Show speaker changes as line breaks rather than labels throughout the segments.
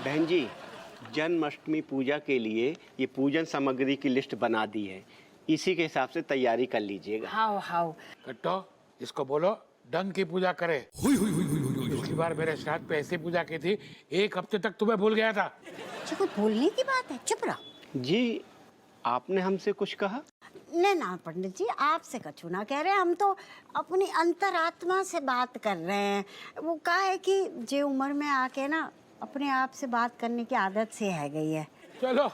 बहन जी, जन्माष्टमी पूजा के लिए ये पूजन सामग्री की लिस्ट बना दी है, इसी के हिसाब से तैयारी कर लीजिएगा।
हाउ हाउ
कट्टो, इसको बोलो ढंग की पूजा करे। पिछली बार मेरे श्राद्ध पे ऐसी पूजा की थी, 1 हफ्ते तक तुम्हें भूल गया था।
कोई बोलने की बात है, चुप रहो।
जी, आपने हमसे कुछ कहा?
नहीं ना पंडित जी, आपसे कछु ना कह रहे, हम तो अपनी अंतरात्मा से बात कर रहे हैं। वो कहा है कि जे उम्र में आके ना अपने आप से बात करने की आदत से है गई है।
चलो,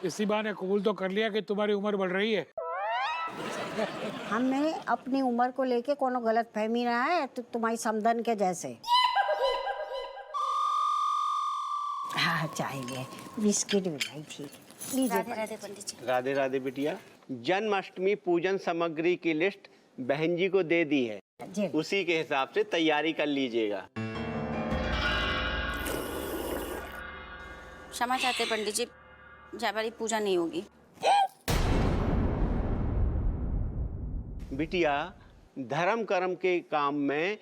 इसी बहाने कबूल तो कर लिया कि तुम्हारी उम्र बढ़ रही है।
हमें अपनी उम्र को लेके कोनो गलत फहमी ना है तो तुम्हारी समधन के जैसे। हाँ चाहिए, बिस्किट भी नहीं, ठीक है, लीजिए
राधे पंडित जी।
राधे राधे बिटिया। जन्माष्टमी पूजन सामग्री की लिस्ट बहन जी को दे दी है,
जी।
उसी के हिसाब से तैयारी कर लीजिएगा।
क्षमा चाहते पंडित जी, जाबारी पूजा नहीं होगी।
बिटिया, धर्म कर्म के काम में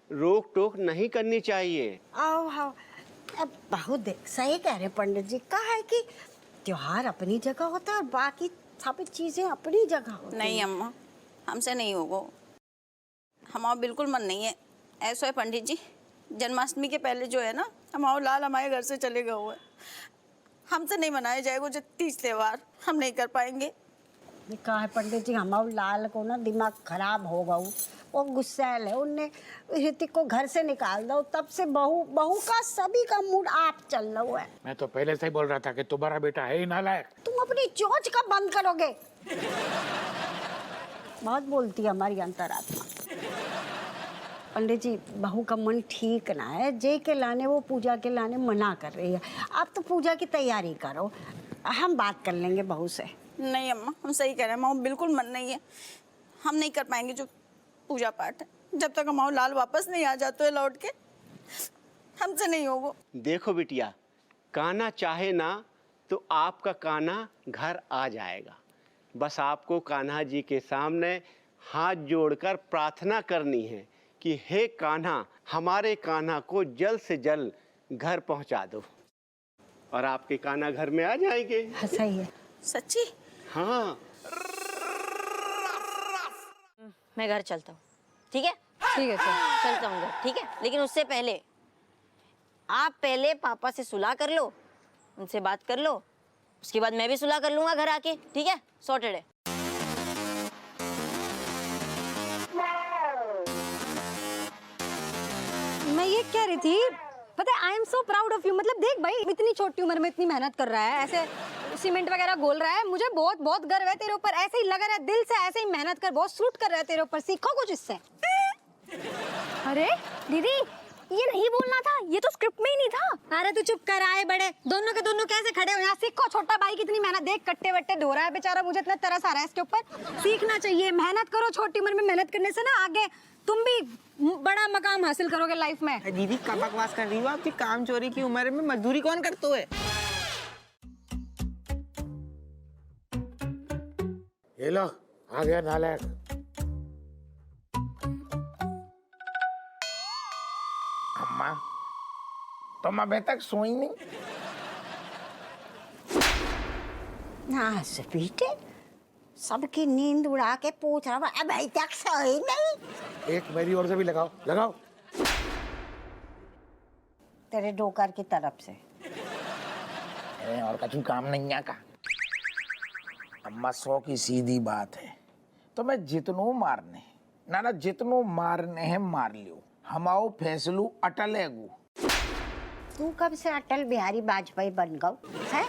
रोक टोक नहीं करनी चाहिए।
आओ हाँ, अब बहुत सही कह रहे पंडित जी। कहा है कि त्योहार अपनी जगह होता है और बाकी सब चीजें अपनी जगह होती
नहीं
हैं।
अम्मा, हमसे नहीं होगा, हमारा बिल्कुल मन नहीं है। ऐसा है पंडित जी, जन्माष्टमी के पहले जो है ना, हमारा लाल हमारे घर से चले गए हुए, हमसे नहीं मनाया जाएगा जो 30 त्योहार, हम नहीं कर पाएंगे।
कहा है पंडित जी, हमारे लाल को ना दिमाग खराब हो गया, वो गुस्सैल है, उनने ऋतिक को घर से निकाल दो, तब से बहू का सभी का मूड आप चल रहा है।
मैं तो पहले से ही बोल रहा था कि तुम्हारा बेटा है ही नालायक।
तुम अपनी चोंच कब बंद करोगे? बहुत बोलती है हमारी अंतरात्मा। पंडित जी, बहू का मन ठीक ना है, जे के लाने वो पूजा के लाने मना कर रही है। आप तो पूजा की तैयारी करो, हम बात कर लेंगे बहू से।
नहीं अम्मा, हम सही कह रहे हैं, हमारा बिल्कुल मन नहीं है, हम नहीं कर पाएंगे जो पूजा पाठ है। जब तक हमारा लाल वापस नहीं आ जाते है लौट के, हमसे नहीं होगा।
देखो बिटिया, कान्हा चाहे ना तो आपका कान्हा घर आ जाएगा। बस आपको कान्हा जी के सामने हाथ जोड़कर प्रार्थना करनी है कि हे कान्हा, हमारे कान्हा को जल्द से जल्द घर पहुंचा दो, और आपके कान्हा घर में आ जाएंगे।
हाँ, सही है।
सच्ची?
हाँ।
मैं घर चलता हूँ, ठीक है?
ठीक है सर।
चलता हूँ घर, ठीक है? लेकिन उससे पहले आप पहले पापा से सुलह कर लो, उनसे बात कर लो, उसके बाद मैं भी सुलह कर लूंगा घर आके, ठीक है? सॉर्टेड है।
मैं ये कह रही थी, पता है, I am so proud of you. मतलब देख भाई, इतनी छोटी उम्र में इतनी मेहनत कर रहा है, ऐसे सीमेंट वगैरह घोल रहा है, मुझे बहुत बहुत गर्व है तेरे ऊपर। ऐसे ही लगा रहा है दिल से, ऐसे ही मेहनत कर, बहुत सूट कर रहा है तेरे ऊपर, सीखो कुछ इससे। अरे दीदी, ये नहीं बोलना था, ये तो स्क्रिप्ट में ही नहीं था। अरे तू चुप कर, आए बड़े दोनों के दोनों कैसे खड़े हो यहाँ, सीखो। छोटा भाई कितनी मेहनत, देख कट्टे वट्टे धो रहा है बेचारा, मुझे इतना तरस आ रहा है इसके ऊपर। सीखना चाहिए, मेहनत करो, छोटी उम्र में मेहनत करने से ना आगे तुम भी बड़ा मकाम हासिल करोगे लाइफ में।
दीदी कब बकवास कर रही हो? आपकी काम चोरी की उम्र में मजदूरी कौन करता है?
ये लो, आ गया नालायक। अम्मा, तुम अभी तक सोई नहीं?
हाँ बेटे, सबकी नींद उड़ा के पूछ रहा है, अभी तक सोई नहीं?
एक मेरी ओर से भी लगाओ, लगाओ।
तेरे डोकर की तरफ से।
और कछु काम नहीं है का? अम्मा, 100 की सीधी बात है, तो मैं जितनो मारने ना जितनो मारने हैं मार लियो, हमाओ फैसलो अटल है गो।
तू कब से अटल बिहारी वाजपेयी बन गौ है?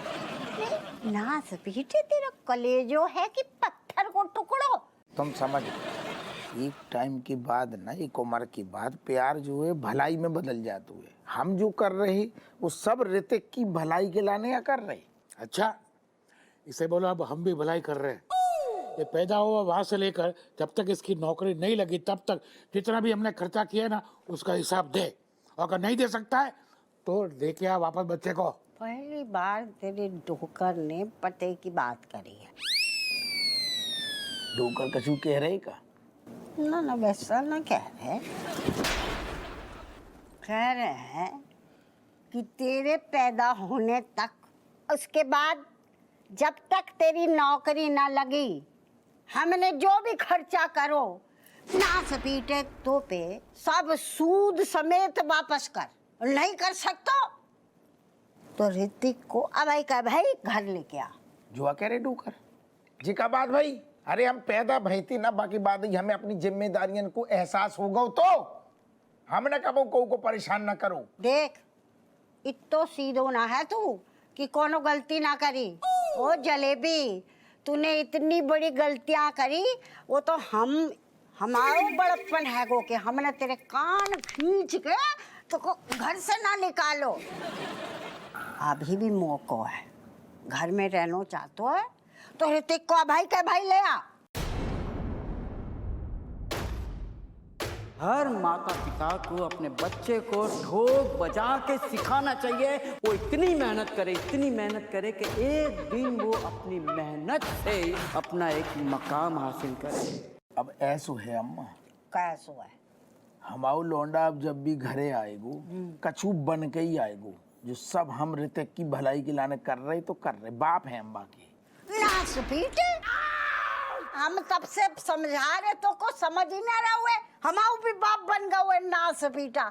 ना बेटे, तेरा कलेजो है कि पत्थर को टुकड़ो।
तुम समझ, एक टाइम के बाद ना, एक उम्र के बाद प्यार जो है भलाई में बदल जाता है। हम जो कर रहे वो सब ऋतिक की भलाई के लाने या कर रहे। अच्छा, इसे बोलो अब हम भी भलाई कर रहे हैं। ये पैदा हुआ वहां से लेकर जब तक इसकी नौकरी नहीं लगी तब तक जितना भी हमने खर्चा किया ना, उसका हिसाब दे, और अगर नहीं दे सकता है तो लेके आ वापस बच्चे को।
पहली बार तेरे डोकर ने पते की बात करी है।
डोकर कछु कह रहे का?
ना वैसा ना कह रहे हैं कि तेरे पैदा होने तक, उसके बाद जब तक तेरी नौकरी ना लगी, हमने जो भी खर्चा करो ना सपीटे तो पे सब सूद समेत वापस कर। नहीं कर सकता तो ऋतिक को अब का भाई घर लेके आ।
जुआ कह रहे डूकर जी का बात भाई। अरे हम पैदा भईती ना, बाकी बात ही हमें अपनी जिम्मेदारियों को एहसास हो गो तो हमने कबो को परेशान ना करो।
देख इतो सीधो ना है तू कि कोनो गलती ना करी। ओ जलेबी, तूने इतनी बड़ी गलतियां करी, वो तो हमारो बड़प्पन है गो कि हमने तेरे कान खींच के तो को घर से ना निकालो। अभी भी मौका है, घर में रहना चाहतो है तो ऋतिक को भाई का भाई ले आ।
हर माता पिता को अपने बच्चे को ढोल बजा के सिखाना चाहिए। वो इतनी मेहनत करे कि एक दिन वो अपनी मेहनत से अपना एक मकाम हासिल करे।
अब ऐसो है अम्मा,
कैसो है?
हमाऊ लौंडा अब जब भी घरे आएगो कछू बन के ही आएगो। जो सब हम ऋतिक की भलाई के लाने कर रहे तो कर रहे, बाप है अम्मा के।
ना सुपीटे, हम तब से समझा रहे तो को समझ ही ना रहे हुए, हमाऊ भी बाप बन गए ना सुपीटा।